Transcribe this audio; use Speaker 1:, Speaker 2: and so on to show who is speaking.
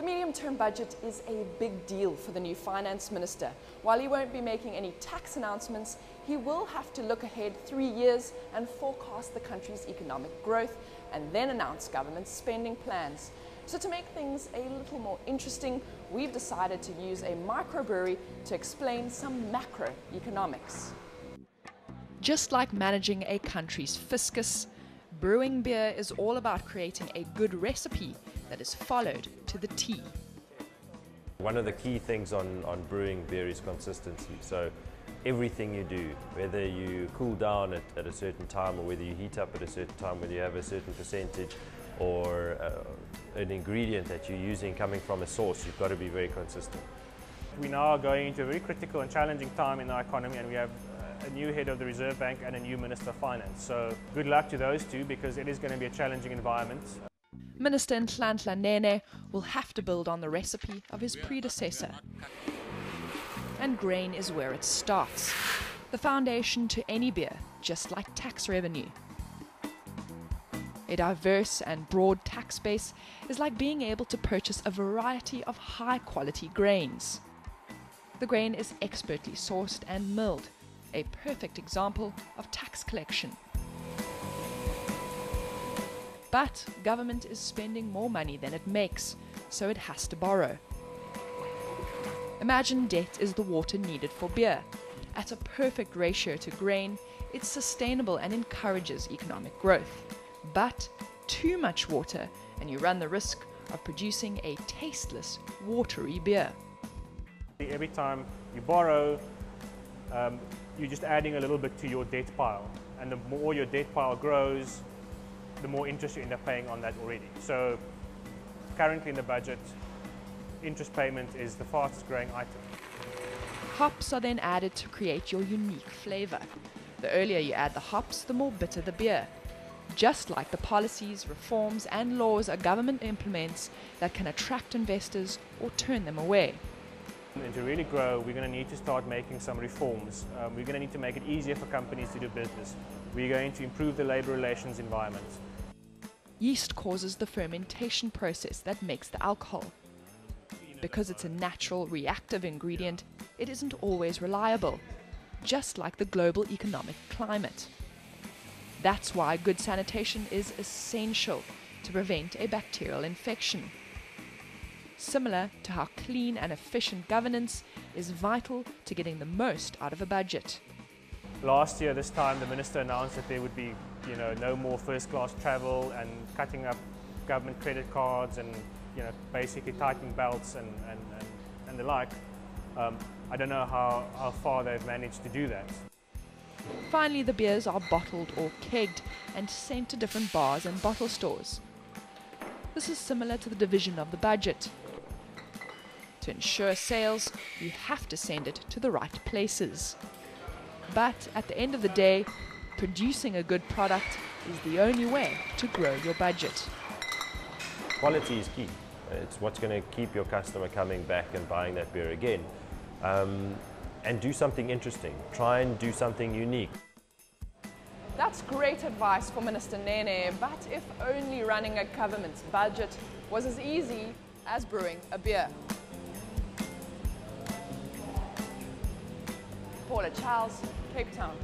Speaker 1: The medium-term budget is a big deal for the new finance minister. While he won't be making any tax announcements, he will have to look ahead 3 years and forecast the country's economic growth and then announce government spending plans. So to make things a little more interesting, we've decided to use a microbrewery to explain some macroeconomics. Just like managing a country's fiscus, brewing beer is all about creating a good recipe that is followed to the T.
Speaker 2: One of the key things on brewing beer is consistency. So everything you do, whether you cool down at a certain time or whether you heat up at a certain time, whether you have a certain percentage or an ingredient that you're using coming from a source, you've got to be very consistent.
Speaker 3: We now are going into a very critical and challenging time in our economy, and we have a new head of the Reserve Bank and a new Minister of Finance. So good luck to those two, because it is going to be a challenging environment.
Speaker 1: Minister Nhlanhla Nene will have to build on the recipe of his predecessor. And grain is where it starts, the foundation to any beer, just like tax revenue. A diverse and broad tax base is like being able to purchase a variety of high-quality grains. The grain is expertly sourced and milled, a perfect example of tax collection. But government is spending more money than it makes, so it has to borrow. Imagine debt is the water needed for beer. At a perfect ratio to grain, it's sustainable and encourages economic growth. But too much water, and you run the risk of producing a tasteless, watery beer.
Speaker 3: Every time you borrow, you're just adding a little bit to your debt pile. And the more your debt pile grows, the more interest you end up paying on that already. So currently in the budget, interest payment is the fastest growing item.
Speaker 1: Hops are then added to create your unique flavor. The earlier you add the hops, the more bitter the beer. Just like the policies, reforms and laws a government implements that can attract investors or turn them away.
Speaker 3: And to really grow, we're going to need to start making some reforms. We're going to need to make it easier for companies to do business. We're going to improve the labor relations environment.
Speaker 1: Yeast causes the fermentation process that makes the alcohol. Because it's a natural, reactive ingredient, it isn't always reliable, just like the global economic climate. That's why good sanitation is essential to prevent a bacterial infection. Similar to how clean and efficient governance is vital to getting the most out of a budget.
Speaker 3: Last year, this time, the minister announced that there would be, no more first-class travel and cutting up government credit cards and, basically tightening belts and the like. I don't know how far they've managed to do that.
Speaker 1: Finally, the beers are bottled or kegged and sent to different bars and bottle stores. This is similar to the division of the budget. To ensure sales, you have to send it to the right places. But at the end of the day, producing a good product is the only way to grow your budget.
Speaker 2: Quality is key. It's what's going to keep your customer coming back and buying that beer again. And do something interesting. Try and do something unique.
Speaker 1: That's great advice for Minister Nene, but if only running a government's budget was as easy as brewing a beer. Paula Chowles, Cape Town.